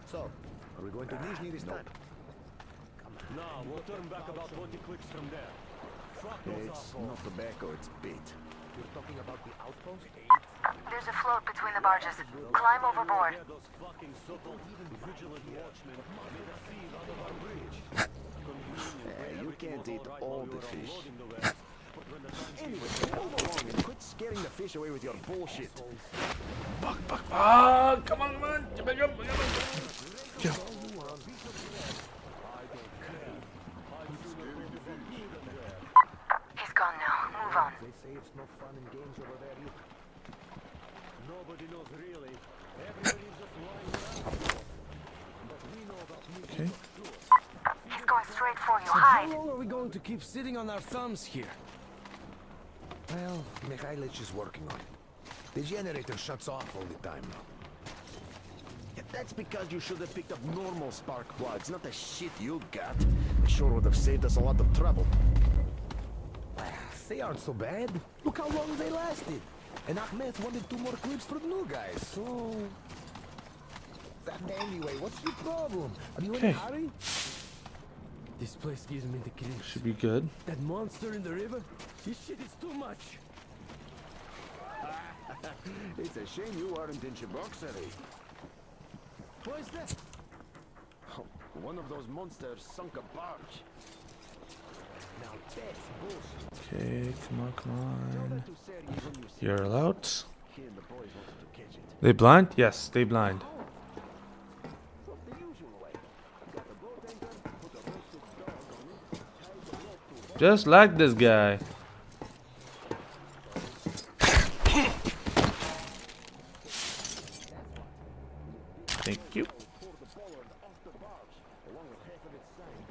So, are we going to Nizhny this time? No, we'll turn back about 20 clicks from there. Fuck those It's assholes. not tobacco, it's bait. You're talking about the outpost? There's a float between the barges. Climb overboard. Yeah, those fucking so-called vigilant watchmen made a thief out of our bridge. You can't eat all the fish. Anyway, move along and quit scaring the fish away with your bullshit. Fuck. Ah, come on. Jump. Go. He's gone now. Move on. They say it's no fun and games over there either. Nobody knows really. Everybody's just lying around. But we know about Okay. He's going straight for you. So how Hide. long are we going to keep sitting on our thumbs here? Well, Mikhailich is working on it. The generator shuts off all the time now. Yeah, that's because you should have picked up normal spark plugs, not the shit you got. It sure would have saved us a lot of trouble. They aren't so bad. Look how long they lasted. And Ahmed wanted 2 more clips for the new guys, so... Anyway, what's your problem? Are you in a hurry? This place gives me the creeps. Should be good. That monster in the river? This shit is too much. It's a shame you aren't in Cheboksary. What is that? Oh, one of those monsters sunk a barge. Now that's bullshit. Okay, come on. Tell that to Sergei when you see You're allowed. he and the boys wanted to catch it. They blind? Yes, they blind. Well, the usual way. Got the boat anchor, put a roasted dog on it, tie the rope to Just like this guy. Thank you. pour the bollard off the barge, along with half of its side.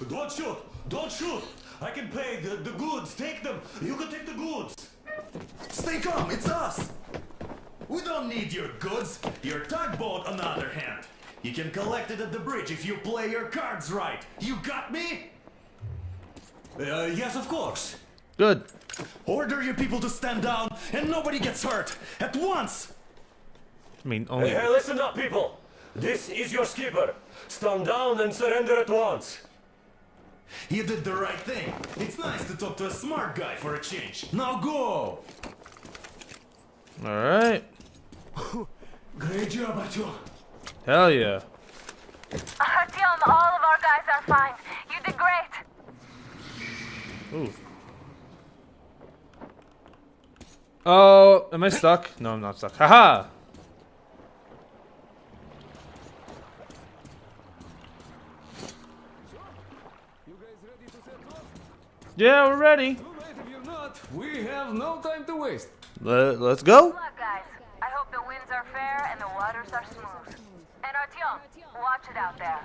Don't shoot! Don't shoot! I can pay the goods. Take them. You can take the goods. Stay calm, it's us! We don't need your goods. Your tugboat, on the other hand. You can collect it at the bridge if you play your cards right. You got me? Yes, of course. Good. Order your people to stand down and nobody gets hurt. At once! I mean, only. Hey, listen up, people. This is your skipper. Stand down and surrender at once. You did the right thing. It's nice to talk to a smart guy for a change. Now go! Alright. Great job, Artyom. Hell yeah. Artyom, all of our guys are fine. You did great. Ooh. Oh, am I stuck? No, I'm not stuck. Haha! You guys ready to set off? Yeah, we're ready. Too late if you're not. We have no time to waste. Let's go. Good luck, guys. I hope the winds are fair and the waters are smooth. And Artyom, watch it out there.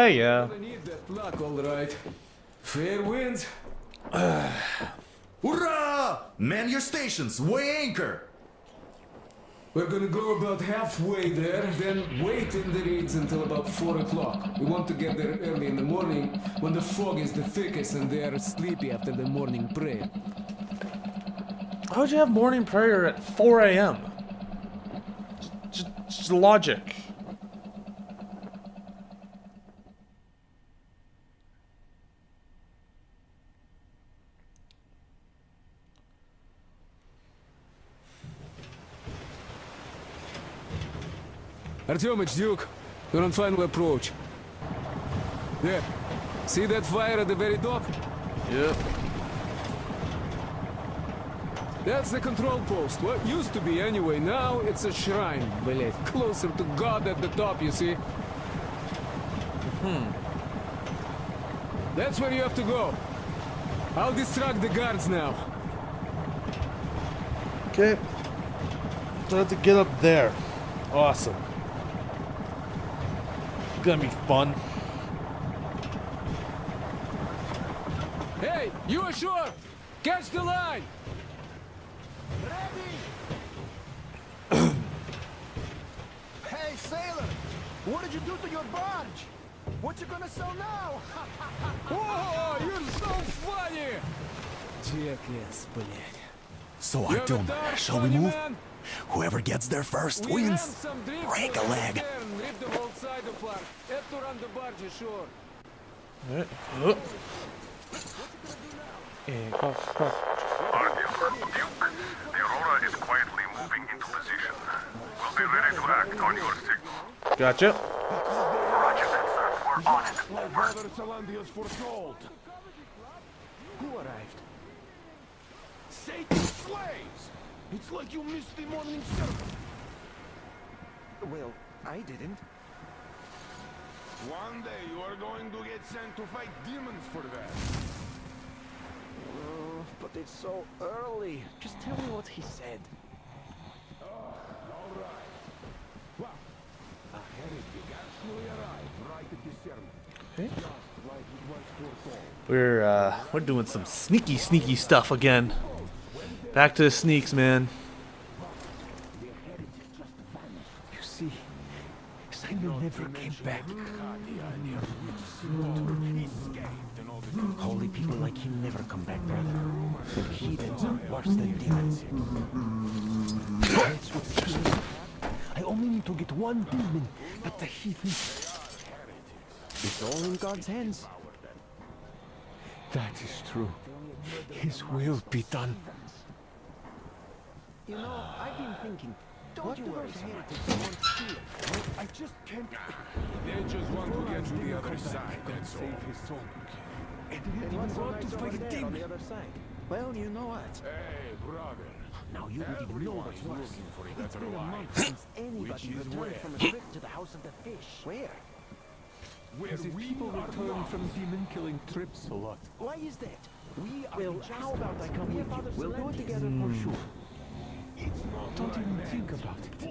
Yeah. I need that luck, all right. Fair winds. Hurrah! Man your stations, weigh anchor! We're gonna go about halfway there, then wait in the reeds until about 4 o'clock. We want to get there early in the morning when the fog is the thickest and they are sleepy after the morning prayer. How would you have morning prayer at 4 a.m.? Just logic. Artyom, it's Duke. You're on final approach. There. See that fire at the very top? Yep. That's the control post. What used to be anyway. Now it's a shrine, блять. Closer to God at the top, you see? That's where you have to go. I'll distract the guards now. Okay. So I have to get up there. Awesome. Gonna be fun. Hey, you ashore! Catch the line! Hey, sailor! What did you do to your barge? What you gonna sell now? Oh, you're so funny! Jackass, блядь. So You Artyom, have a dark shall we funny move? man? Whoever gets there first We wins. have some drift Break a over leg. there and rip the whole side apart. Have to run the barge ashore. Alright. Oh. And go. Duke, the Aurora is quietly moving into position. We'll be ready to act on your signal. Gotcha. Roger that, sir. We're on it. My brother Salandius foretold. Who arrived? Satan's slaves! It's like you missed the morning service. Well, I didn't. One day you are going to get sent to fight demons for that. Oh, but it's so early. Just tell me what he said. All right. Well, a heretic actually arrived right at the sermon. Okay. Just like it was foretold. We're doing some sneaky stuff again. Back to the sneaks, man. You see, Simon never came back. Holy people like him never come back, brother. Heathens are worse than demons. That's what's killing me. I only need to get one demon, but the heathens... It's all in God's hands. That is true. His will be done. You know, I've been thinking, don't you worry, I just can't... They just want to get to the other side, that's all. Save his soul. And he want to fight a demon. On the other side. Well, you know what? Hey, brother. Now you don't even know what's Everyone's worse. looking for a It's better been a life. month since anybody Which is returned where? from a trip to the House of the Fish. Where? Where we are not. demon-killing trips a lot. Why is that? Well, how about I come with you? We'll do it together for sure. Don't even think about it.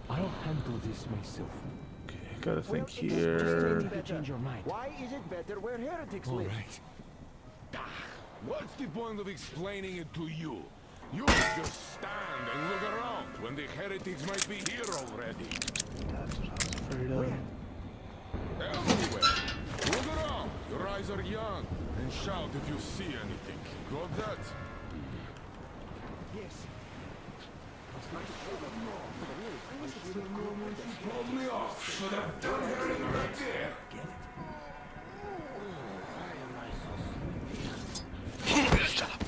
I'll handle this myself. Okay, gotta think Just here. maybe change your mind. Why is it better where heretics live? Right. What's the point of explaining it to you? You just stand and look around when the heretics might be here already. Afraid of. Everywhere. Look around. Your eyes are young. And shout if you see anything. Got that? Yes. Probably off. Should have done everything right there. Shut up.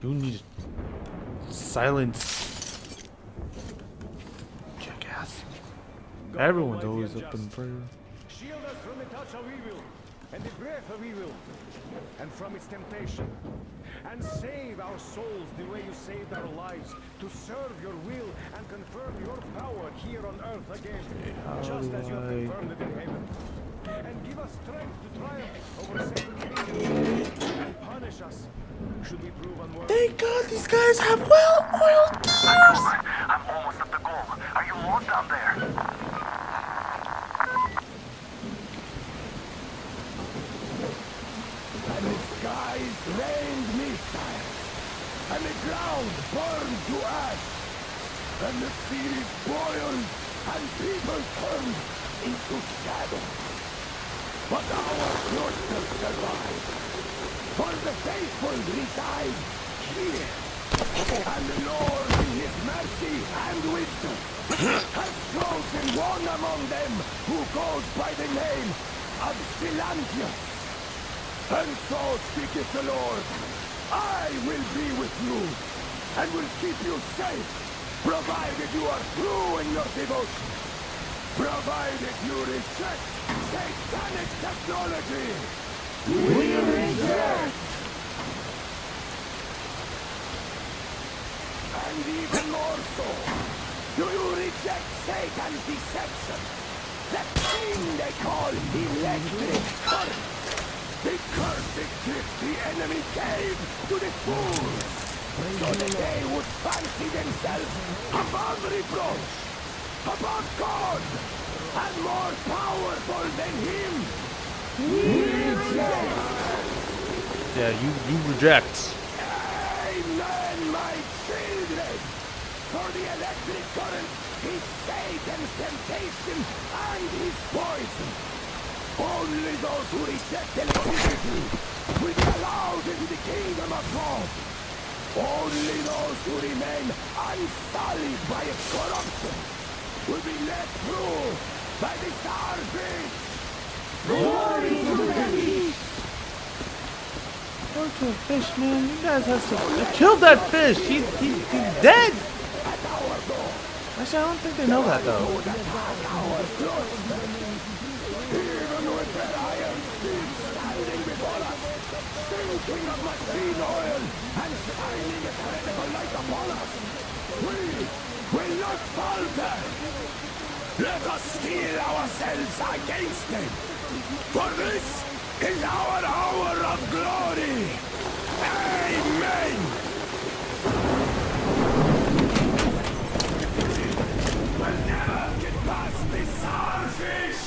You need silence. Jackass. Everyone's always up in prayer. Shield us from the touch of evil, and the breath of evil, and from its temptation. And save our souls the way you saved our lives, to serve your will and confirm your power here on earth again, just as you have confirmed it in heaven. And give us strength to triumph over Satan's kingdom, and punish us, should we prove unworthy. Thank God these guys have well-oiled gears. I'm almost at the goal. Are you lost down there? And the skies rained missiles, and the ground burned to ash, and the seas boiled, and people turned into shadow. But our cloister survived, for the faithful reside here. And the Lord in his mercy and wisdom has chosen one among them who goes by the name of Silantius. And so speaketh the Lord, I will be with you, and will keep you safe, provided you are true in your devotion, provided you reject satanic technology. We reject! And even more so, do you reject Satan's deception? That thing they call electric current? The cursed gift the enemy gave to the fools, so that they would fancy themselves above reproach, above God, and more powerful than him. We reject. Yeah, you reject. Amen, my children. for the electric current, his Satan's temptation, and his poison. Only those who reject electricity will be allowed into the kingdom of God. Only those who remain unsullied by its corruption will be let through by the starfish. Glory to the beast! Go to a fish, man. You guys have to. You killed that fish. He's dead. Actually, I don't think they know that though. Even with their iron steeds standing before us, stinking of machine oil and shining a heretical light upon us, we will not falter. Let us steel ourselves against them, for this is our hour of glory. Amen. We'll never get past this starfish.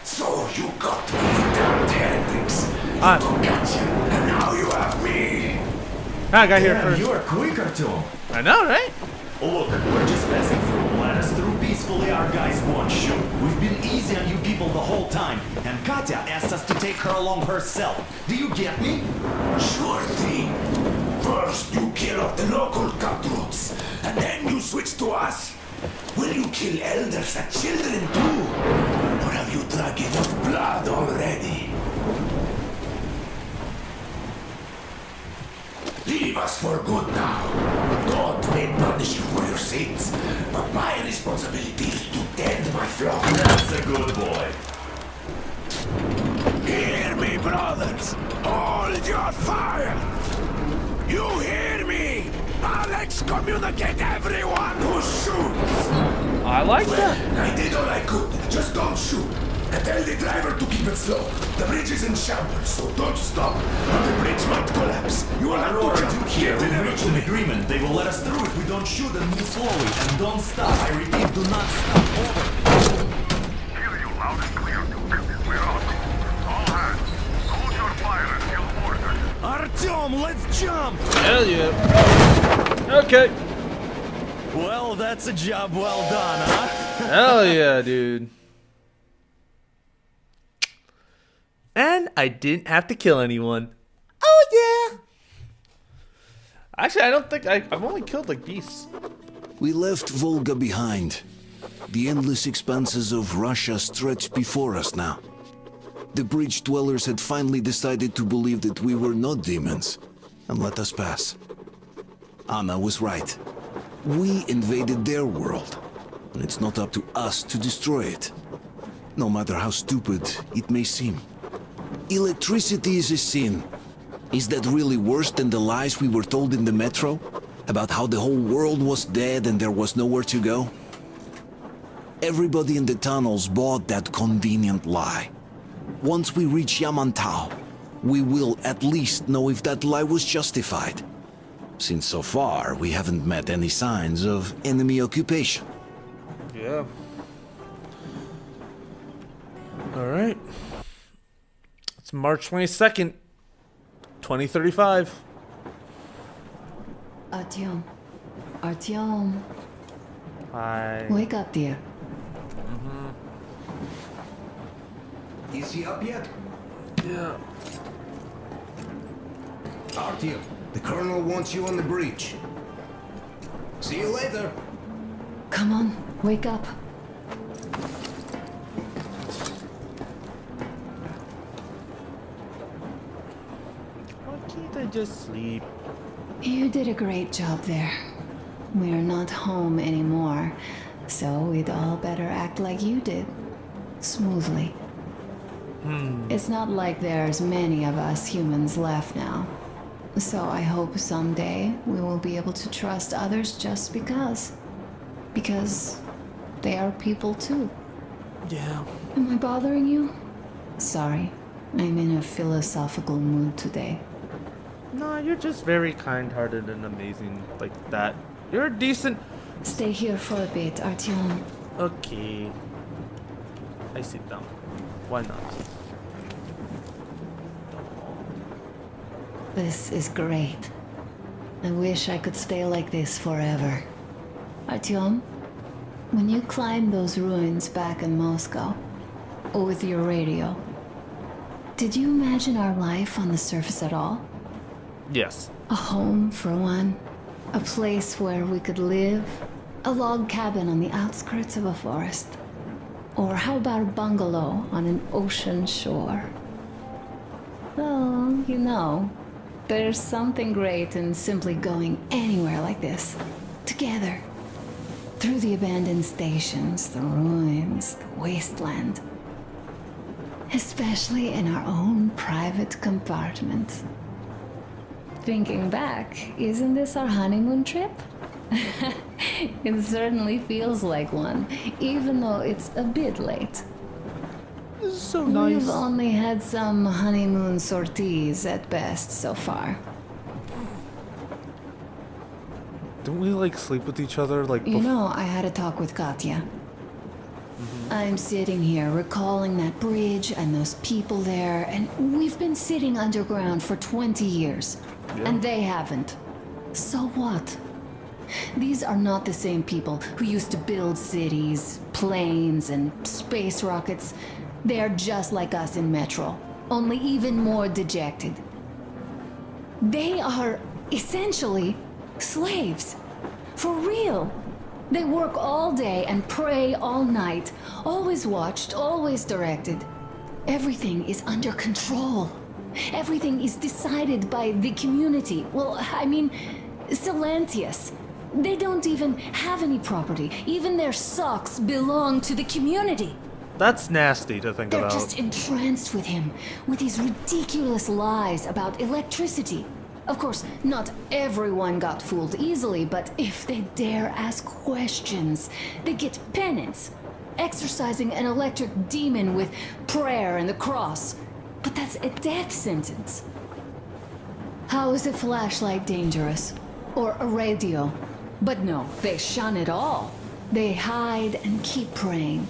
So you got me, damned heretics. Gotcha. And now you have me. I got here Damn, first. you are quicker, Tom. I know, right? Look, we're just passing through. Let us through peacefully. Our guys won't shoot. We've been easy on you people the whole time. And Katya asked us to take her along herself. Do you get me? Sure thing. First you kill off the local cutthroats, and then you switch to us. Will you kill elders and children too? Or have you drunk enough blood already? Leave us for good now. God may punish you for your sins, but my responsibility is to tend my flock. That's a good boy. Hear me, brothers! Hold your fire! You hear me? I'll excommunicate everyone who shoots! I like that. I did all I could. Just don't shoot. And tell the driver to keep it slow. The bridge is in shambles, so don't stop. Or the bridge might collapse. You will have Aurora, to jump. Duke here. Get in We've reached an agreement. They will let us through if we don't shoot and move slowly. And don't stop. I repeat, do not stop. Over. Hear you loud and clear, Duke. We're out. All hands, hold your fire until ordered. Artyom, let's jump! Hell yeah. Okay. Well, that's a job well done, huh? Hell yeah, dude. And I didn't have to kill anyone. Oh yeah. Actually, I don't think I've only killed like beasts. We left Volga behind. The endless expanses of Russia stretched before us now. The bridge dwellers had finally decided to believe that we were not demons and let us pass. Anna was right. We invaded their world, and it's not up to us to destroy it, no matter how stupid it may seem. Electricity is a sin. Is that really worse than the lies we were told in the metro? About how the whole world was dead and there was nowhere to go? Everybody in the tunnels bought that convenient lie. Once we reach Yamantau, we will at least know if that lie was justified. Since so far, we haven't met any signs of enemy occupation. Yeah. All right. It's March 22nd, 2035. Artyom. Artyom. Hi. Wake up, dear. Is he up yet? Yeah. Artyom, the Colonel wants you on the bridge. See you later. Come on, wake up. Why can't I just sleep? You did a great job there. We're not home anymore, so we'd all better act like you did. Smoothly. It's not like there's many of us humans left now. So I hope someday we will be able to trust others just because. Because they are people too. Yeah. Am I bothering you? Sorry, I'm in a philosophical mood today. No, you're just very kind-hearted and amazing like that. You're a decent... Stay here for a bit, Artyom. Okay. I sit down. Why not? This is great. I wish I could stay like this forever. Artyom, when you climbed those ruins back in Moscow, with your radio, did you imagine our life on the surface at all? Yes. A home, for one. A place where we could live. A log cabin on the outskirts of a forest. Or how about a bungalow on an ocean shore? Well, you know, there's something great in simply going anywhere like this. Together. Through the abandoned stations, the ruins, the wasteland. Especially in our own private compartment. Thinking back, isn't this our honeymoon trip? It certainly feels like one, even though it's a bit late. This is so nice. We've only had some honeymoon sorties at best so far. Don't we like sleep with each other like You know, I had a talk with Katya. I'm sitting here recalling that bridge and those people there, and we've been sitting underground for 20 years. Yeah. And they haven't. So what? These are not the same people who used to build cities, planes, and space rockets. They are just like us in Metro, only even more dejected. They are essentially slaves. For real. They work all day and pray all night. Always watched, always directed. Everything is under control. Everything is decided by the community. Well, I mean, Silentius. They don't even have any property. Even their socks belong to the community. That's nasty to think They're about. just entranced with him, with these ridiculous lies about electricity. Of course, not everyone got fooled easily, but if they dare ask questions, they get penance. Exorcising an electric demon with prayer and the cross. But that's a death sentence. How is a flashlight dangerous? Or a radio? But no, they shun it all. They hide and keep praying.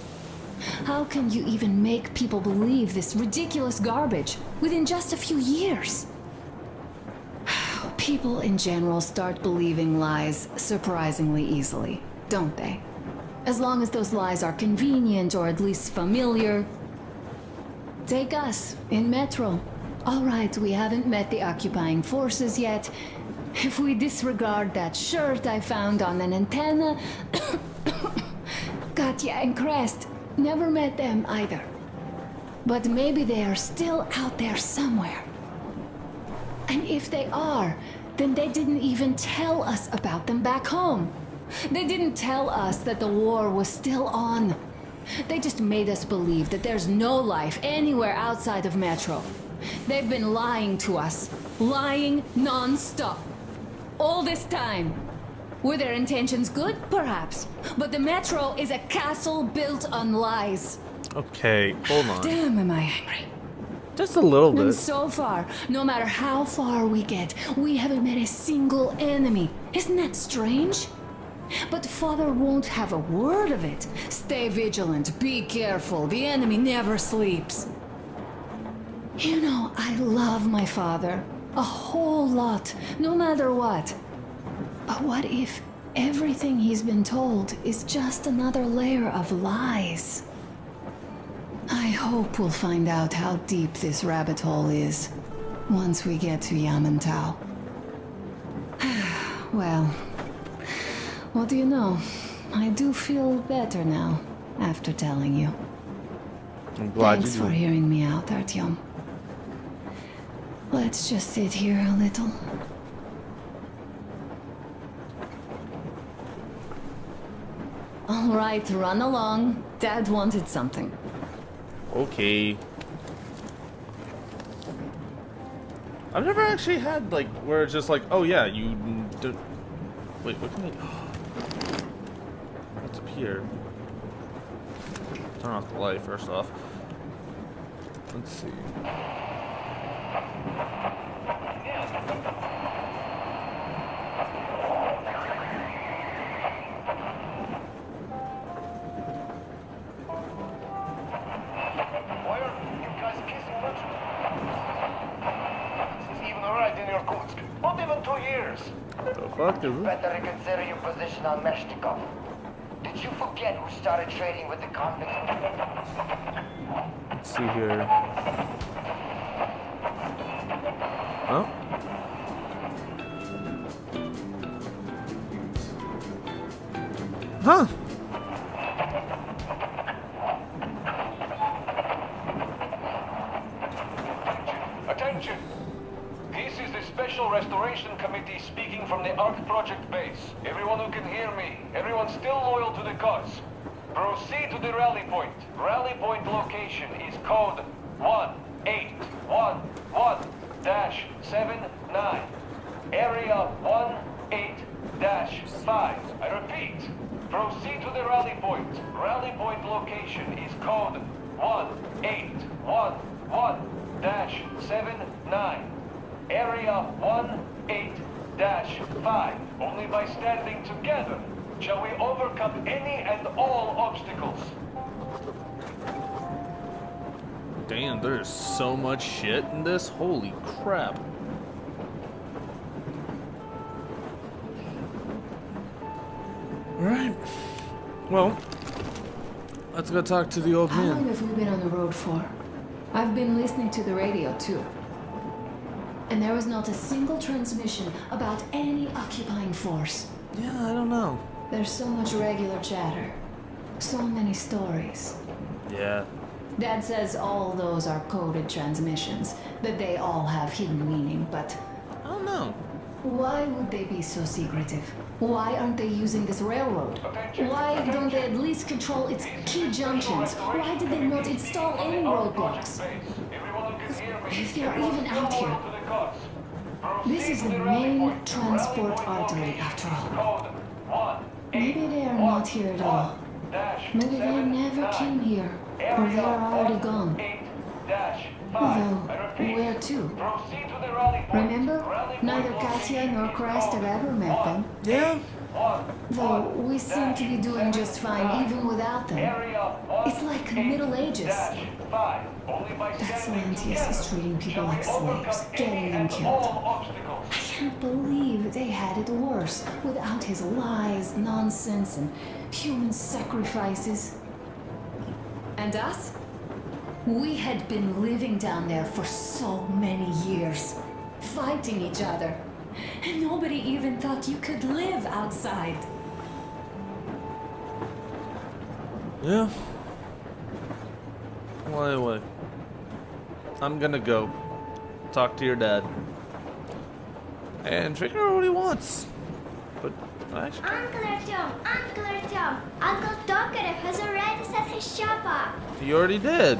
How can you even make people believe this ridiculous garbage within just a few years? People in general start believing lies surprisingly easily, don't they? As long as those lies are convenient or at least familiar. Take us, in Metro. All right, we haven't met the occupying forces yet. If we disregard that shirt I found on an antenna... Katya and Crest, never met them either. But maybe they are still out there somewhere. And if they are, then they didn't even tell us about them back home. They didn't tell us that the war was still on. They just made us believe that there's no life anywhere outside of Metro. They've been lying to us. Lying non-stop. All this time. Were their intentions good? Perhaps. But the Metro is a castle built on lies. Okay, hold on. Damn, am I angry. Just a little And bit. so far, no matter how far we get, we haven't met a single enemy. Isn't that strange? But Father won't have a word of it. Stay vigilant, be careful, the enemy never sleeps. You know, I love my father. A whole lot, no matter what. But what if everything he's been told is just another layer of lies? I hope we'll find out how deep this rabbit hole is once we get to Yamantau. Well, what do you know? I do feel better now after telling you. I'm glad Thanks you for do. hearing me out, Artyom. Let's just sit here a little. All right, run along. Dad wanted something. Okay. I've never actually had, like, where it's just like, oh yeah, you don't... Wait, what can I... What's up here? Turn off the light, first off. Let's see. Not even 2 years. What the fuck is this? Better reconsider your position on Meshtikov. Did you forget who started trading with the convicts? Let's see here. Oh. Huh. Attention! This is the Special Restoration Committee speaking from the Ark Project base. Everyone who can hear me, everyone still loyal to the cause, proceed to the rally point. Rally point location is code 1811-79. Area 18-5. I repeat, proceed to the rally point. Rally point location is code 1811-79. Area 18-5. Only by standing together shall we overcome any and all obstacles. Damn, there's so much shit in this. Holy crap. Alright. Well, let's go talk to the old How long man. have we been on the road for? I've been listening to the radio too. And there was not a single transmission about any occupying force. Yeah, I don't know. There's so much regular chatter. So many stories. Yeah. Dad says all those are coded transmissions, that they all have hidden meaning, but I don't know. why would they be so secretive? Why aren't they using this railroad? Why don't they at least control its key junctions? Why did they not install any roadblocks? If they're even out here, this is the main transport artery after all. Maybe they are not here at all. Maybe they never came here, or they are already gone. Though, where to? Remember? Neither Katya nor Christ have ever met them. Yeah. Though we seem to be doing just fine even without them. It's like the Middle Ages. That Silencius is treating people like slaves, getting them killed. I can't believe they had it worse without his lies, nonsense, and human sacrifices. And us? We had been living down there for so many years, fighting each other. And nobody even thought you could live outside. Yeah. Well, anyway. I'm gonna go talk to your dad and figure out what he wants. But actually, Uncle Artyom, Uncle Tokarev has already set his shop up. he already did.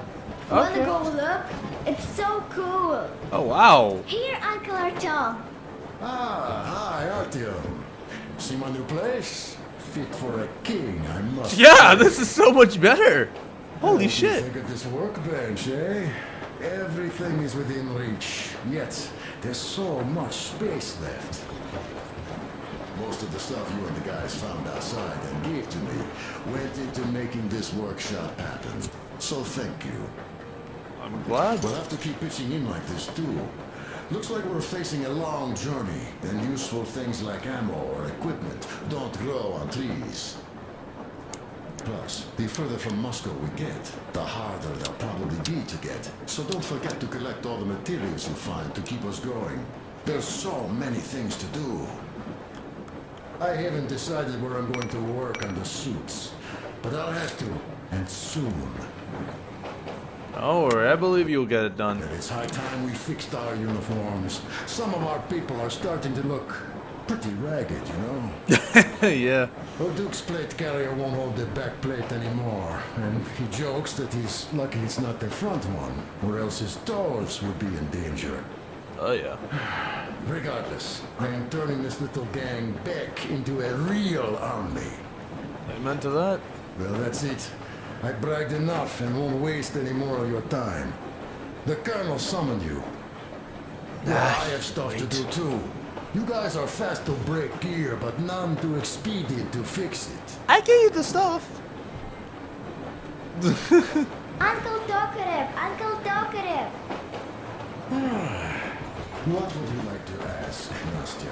Wanna Okay. go look? It's so cool. Oh wow. Here, Uncle Artyom. Ah, hi, Artyom. See my new place? Fit for a king, I must Yeah, say. this is so much better. Holy What do you shit. think of this workbench, eh? Everything is within reach, yet there's so much space left. Most of the stuff you and the guys found outside and gave to me went into making this workshop happen. So thank you. I'm glad. We'll have to keep pitching in like this too. Looks like we're facing a long journey, and useful things like ammo or equipment don't grow on trees. Plus, the further from Moscow we get, the harder they'll probably be to get. So don't forget to collect all the materials you find to keep us going. There's so many things to do. I haven't decided where I'm going to work on the suits, but I'll have to, and soon. Don't worry, I believe you'll get it done. And it's high time we fixed our uniforms. Some of our people are starting to look pretty ragged, you know? Yeah. Our Duke's plate carrier won't hold the back plate anymore, and he jokes that he's lucky it's not the front one, or else his toes would be in danger. Oh yeah. Regardless, I am turning this little gang back into a real army. Amen to that. Well, that's it. I bragged enough and won't waste any more of your time. The Colonel summoned you. Well, I have stuff to do too. You guys are fast to break gear, but none too expedient to fix it. I gave you the stuff. Uncle Tokarev, Uncle Tokarev. What would you like to ask, Nastya?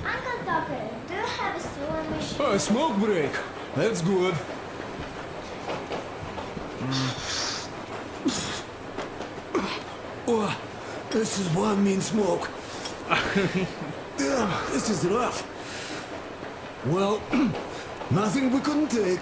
Uncle Talkative, do you have a sewing machine? A smoke break. That's good. Oh, this is one mean smoke. Damn, this is rough. Well, nothing we couldn't take.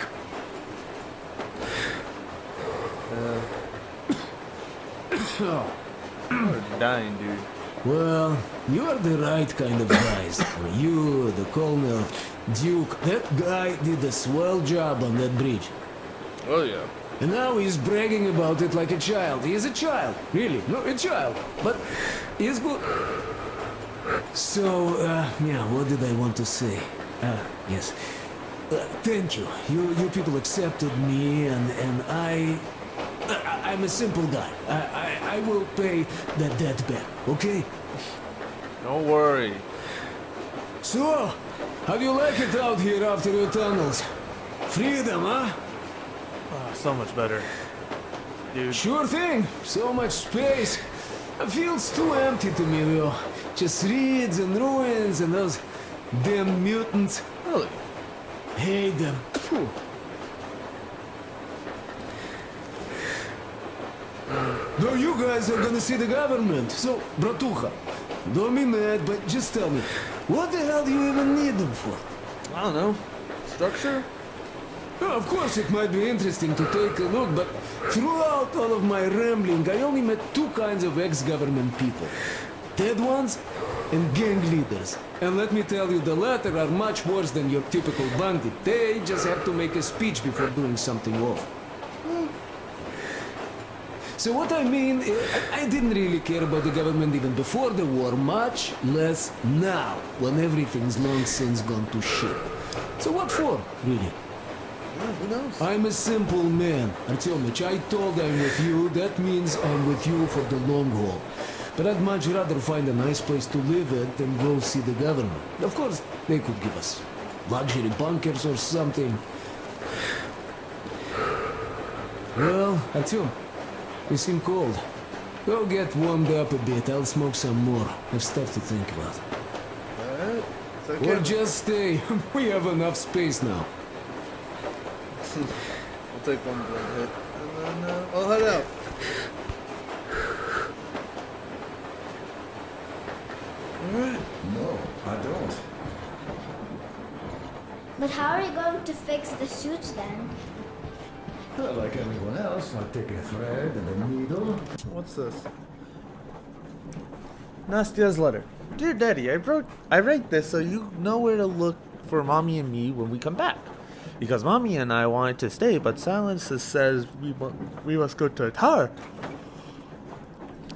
You're dying, dude. Well, you're the right kind of guys. You, the Colonel, Duke, that guy did a swell job on that bridge. Oh yeah. And now he's bragging about it like a child. He is a child, really, no, a child. But he's good. So, yeah, what did I want to say? Yes. Thank you. You people accepted me, and I'm a simple guy. I will pay that debt back, okay? Don't worry. So, how do you like it out here after your tunnels? Freedom, huh? Oh, so much better. Dude. Sure thing. So much space. It feels too empty to me, though. Just reeds and ruins and those damn mutants. Really? Hate them. Phew. No, you guys are gonna see the government. So, bratucha, don't be mad, but just tell me, what the hell do you even need them for? I don't know. Structure? Well, of course, it might be interesting to take a look, but throughout all of my rambling, I only met two kinds of ex-government people. Dead ones and gang leaders. And let me tell you, the latter are much worse than your typical bandit. They just have to make a speech before doing something awful. So what I mean, I didn't really care about the government even before the war, much less now, when everything's long since gone to shit. So what for, really? Who knows? I'm a simple man, Artyomich. I told I'm with you, that means I'm with you for the long haul. But I'd much rather find a nice place to live at than go see the government. Of course, they could give us luxury bunkers or something. Well, Artyom, you seem cold. Go get warmed up a bit. I'll smoke some more. Have stuff to think about. Alright. It's okay. Or just stay. We have enough space now. I'll take one blood hit, and then I'll head out. Alright. No, I don't. But how are you going to fix the suits then? Well, like everyone else, I'll take a thread and a needle. What's this? Nastia's letter. Dear Daddy, I write this so you know where to look for Mommy and me when we come back. Because Mommy and I wanted to stay, but Silence says we must go to a tower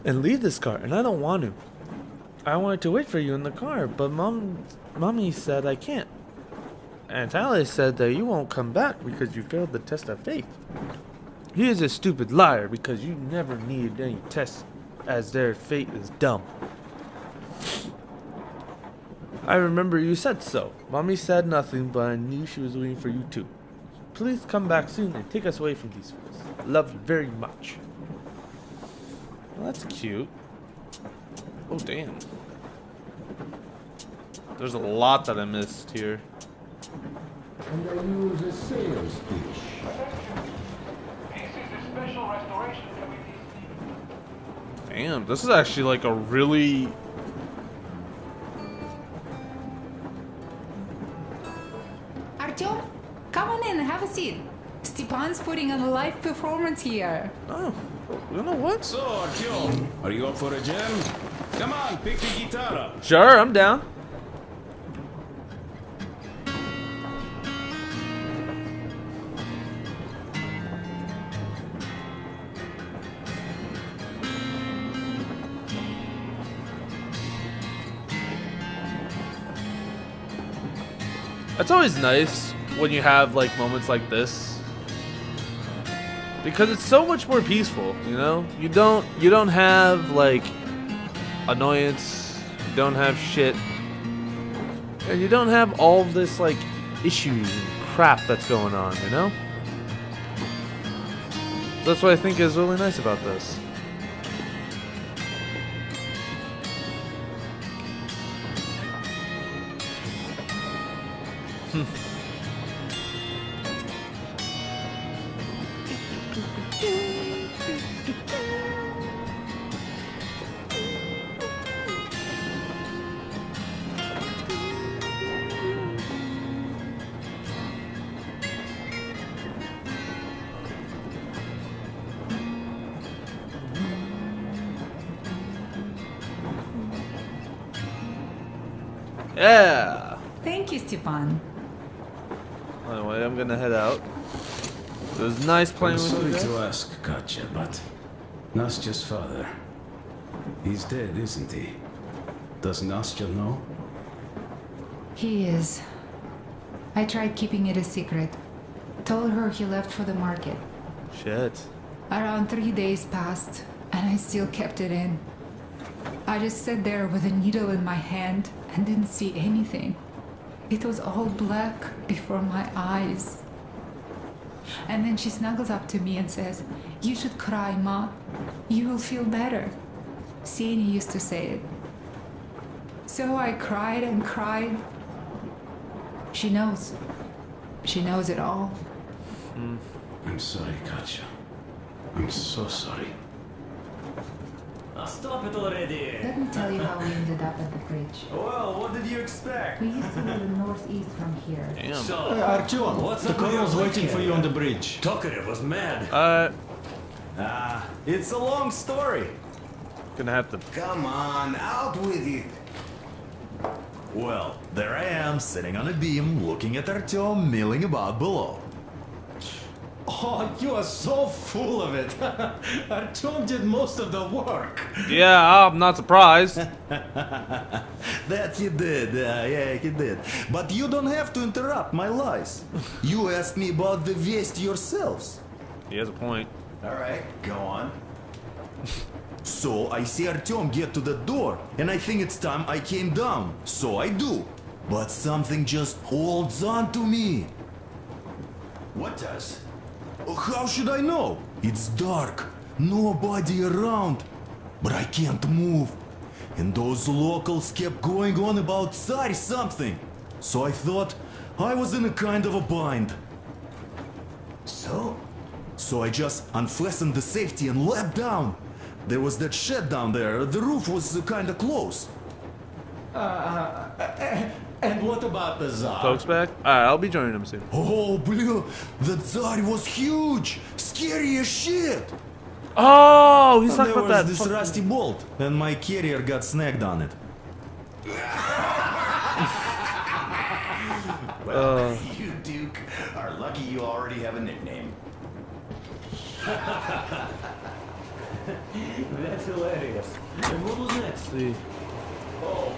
and leave this car, and I don't want to. I wanted to wait for you in the car, but Mommy said I can't. And Alice said that you won't come back because you failed the test of faith. He is a stupid liar because you never needed any tests, as their fate is dumb. I remember you said so. Mommy said nothing, but I knew she was waiting for you too. Please come back soon and take us away from these fools. Love you very much. Well, that's cute. Oh, damn. There's a lot that I missed here. And I use a sales pitch. This is the Special Restoration Committee. Damn, this is actually like a really... Artyom, come on in, have a seat. Stepan's putting on a live performance here. Oh, you know what? So, Artyom, are you up for a jam? Come on, pick the guitar up. Sure, I'm down. It's always nice when you have like moments like this, because it's so much more peaceful, you know? You don't have like annoyance, you don't have shit, and you don't have all this like issues and crap that's going on, you know? That's what I think is really nice about this. Yeah. Thank you, Stepan. Anyway, I'm gonna head out. It was nice playing I'm with sorry you guys. to ask, Katya, but Nastya's father, he's dead, isn't he? Does Nastya know? He is. I tried keeping it a secret. Told her he left for the market. Shit. Around 3 days passed, and I still kept it in. I just sat there with a needle in my hand and didn't see anything. It was all black before my eyes. And then she snuggles up to me and says, "You should cry, Ma. You will feel better." Sienna used to say it. So I cried and cried. She knows. She knows it all. I'm sorry, Katya. I'm so sorry. Stop it already! Let me tell you how we ended up at the bridge. Well, what did you expect? We used to live northeast from here. Damn. So, Artyom, what's the up with colonel's your waiting for weekend? you on the bridge. Tokarev was mad. It's a long story. Gonna have to. Come on, out with it. Well, there I am, sitting on a beam, looking at Artyom milling about below. Oh, you are so full of it. Artyom did most of the work. Yeah, I'm not surprised. That he did, yeah, he did. But you don't have to interrupt my lies. You asked me about the waste yourselves. He has a point. Alright, go on. So I see Artyom get to the door, and I think it's time I came down. So I do. But something just holds on to me. What does? How should I know? It's dark, nobody around. But I can't move. And those locals kept going on about Tsar something. So I thought I was in a kind of a bind. So? So I just unfastened the safety and leapt down. There was that shed down there. The roof was kinda close. And what about the Tsar? Folks back? Alright, I'll be joining him soon. Oh, blue! The Tsar was huge! Scary as shit! Oh, he's And talking there about was that. this fucking- rusty bolt, and my carrier got snagged on it. Well, you, Duke, are lucky you already have a nickname. That's hilarious. And what was next? See. Oh,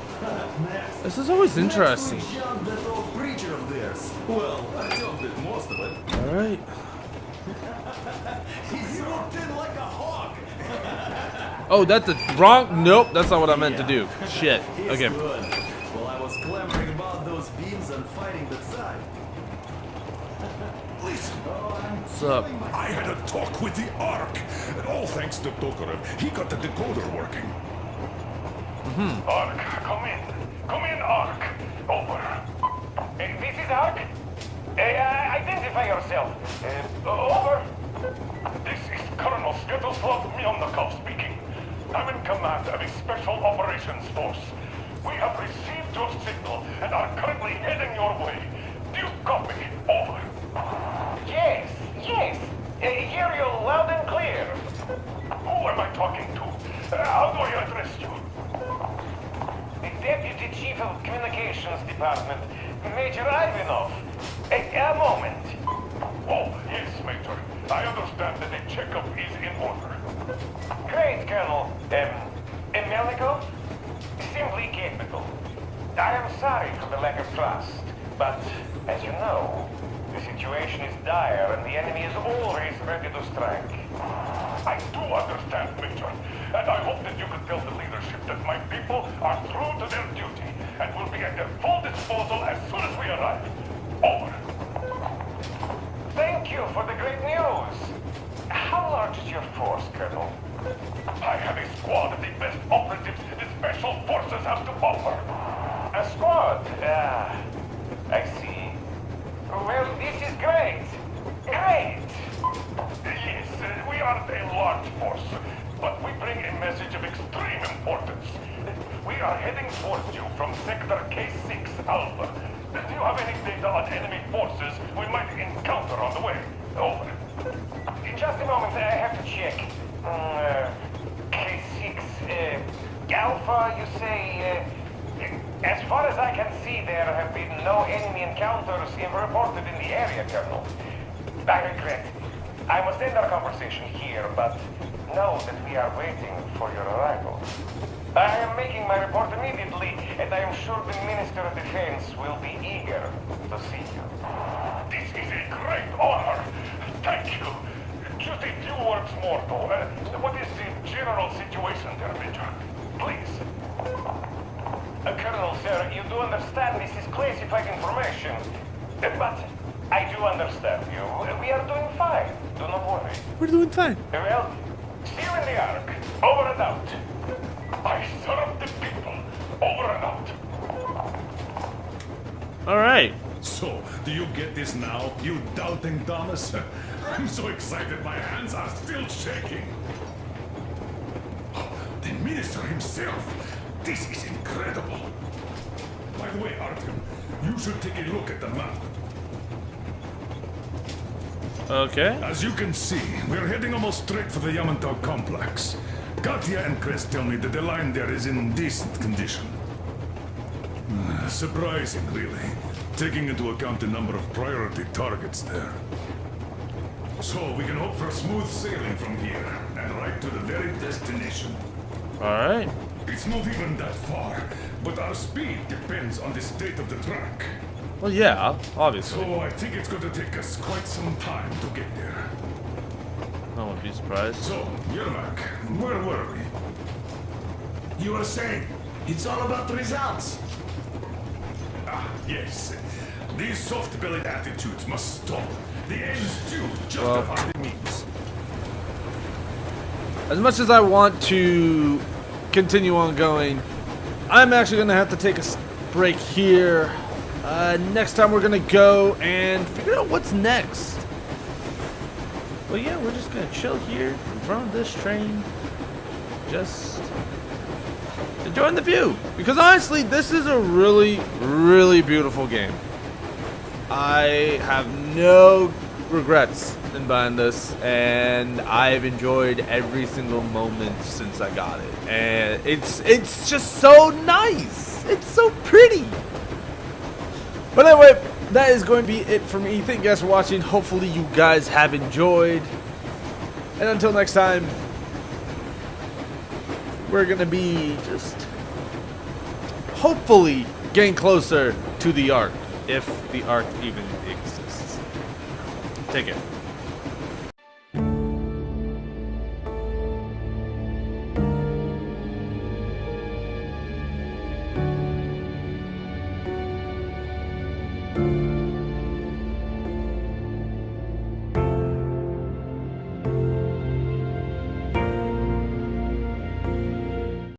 next. This is always interesting. Next we jumped that old preacher of theirs. Well, I jumped it most of it. Alright. He swooped in like a hawk. Oh, that's the wrong. Nope, that's not what I meant to do. Shit. He's Okay. good. While I was clamoring about those beams and fighting the Tsar. Listen, What's up? I had a talk with the Ark, and all thanks to Tokarev, he got the decoder working. Ark, come in. Come in, Ark. Over. This is Ark. Identify yourself. Over. This is Colonel Sviatoslav Mylnikov speaking. I'm in command of a special operations force. We have received your signal and are currently heading your way. Do you copy? Over. Yes, yes. Hear you loud and clear. Who am I talking to? How do I address you? The Deputy Chief of Communications Department, Major Ivanov. A moment. Oh, yes, Major. I understand that the checkup is in order. Great, Colonel. Melnikov? Simply capable. I am sorry for the lack of trust, but as you know, the situation is dire and the enemy is always ready to strike. I do understand, Major, and I hope that you can tell the leadership that my people are true to their duty and will be at their full disposal as soon as we arrive. Over. Thank you for the great news. How large is your force, Colonel? I have a squad of the best operatives the Special Forces have to offer. A squad? I see. Well, this is great. Great! Yes, we aren't a large force, but we bring a message of extreme importance. We are heading towards you from Sector K6 Alpha. Do you have any data on enemy forces we might encounter on the way? Over. In just a moment, I have to check. K6, Alpha, you say? As far as I can see, there have been no enemy encounters reported in the area, Colonel. I regret. I must end our conversation here, but know that we are waiting for your arrival. I am making my report immediately, and I am sure the Minister of Defense will be eager to see you. This is a great honor. Thank you. Just a few words more, though. What is the general situation there, Major? Please. Colonel, sir, you do understand this is classified information. But I do understand you. We are doing fine. Do not worry. We're doing fine. Well, see you in the Ark. Over and out. I serve the people. Over and out. All right. So, do you get this now, you doubting Thomas? I'm so excited my hands are still shaking. The Minister himself. This is incredible. By the way, Artyom, you should take a look at the map. Okay. As you can see, we're heading almost straight for the Yamantau complex. Katya and Chris tell me that the line there is in decent condition. Surprising, really, taking into account the number of priority targets there. So we can hope for smooth sailing from here, and right to the very destination. Alright. It's not even that far, but our speed depends on the state of the track. Well, yeah, obviously. So I think it's going to take us quite some time to get there. I won't be surprised. So, Yermak, where were we? You were saying, it's all about the results. Ah, yes. These soft-bellied attitudes must stop. The ends do justify the means. As much as I want to continue on going, I'm actually going to have to take a break here. Next time we're going to go and figure out what's next. Well, yeah, we're just going to chill here in front of this train. Just enjoying the view. Because honestly, this is a really, really beautiful game. I have no regrets in buying this, and I've enjoyed every single moment since I got it. And it's just so nice. It's so pretty. But anyway, that is going to be it for me. Thank you guys for watching. Hopefully you guys have enjoyed. And until next time, we're going to be just hopefully getting closer to the Ark, if the Ark even exists. Take care. Thank you.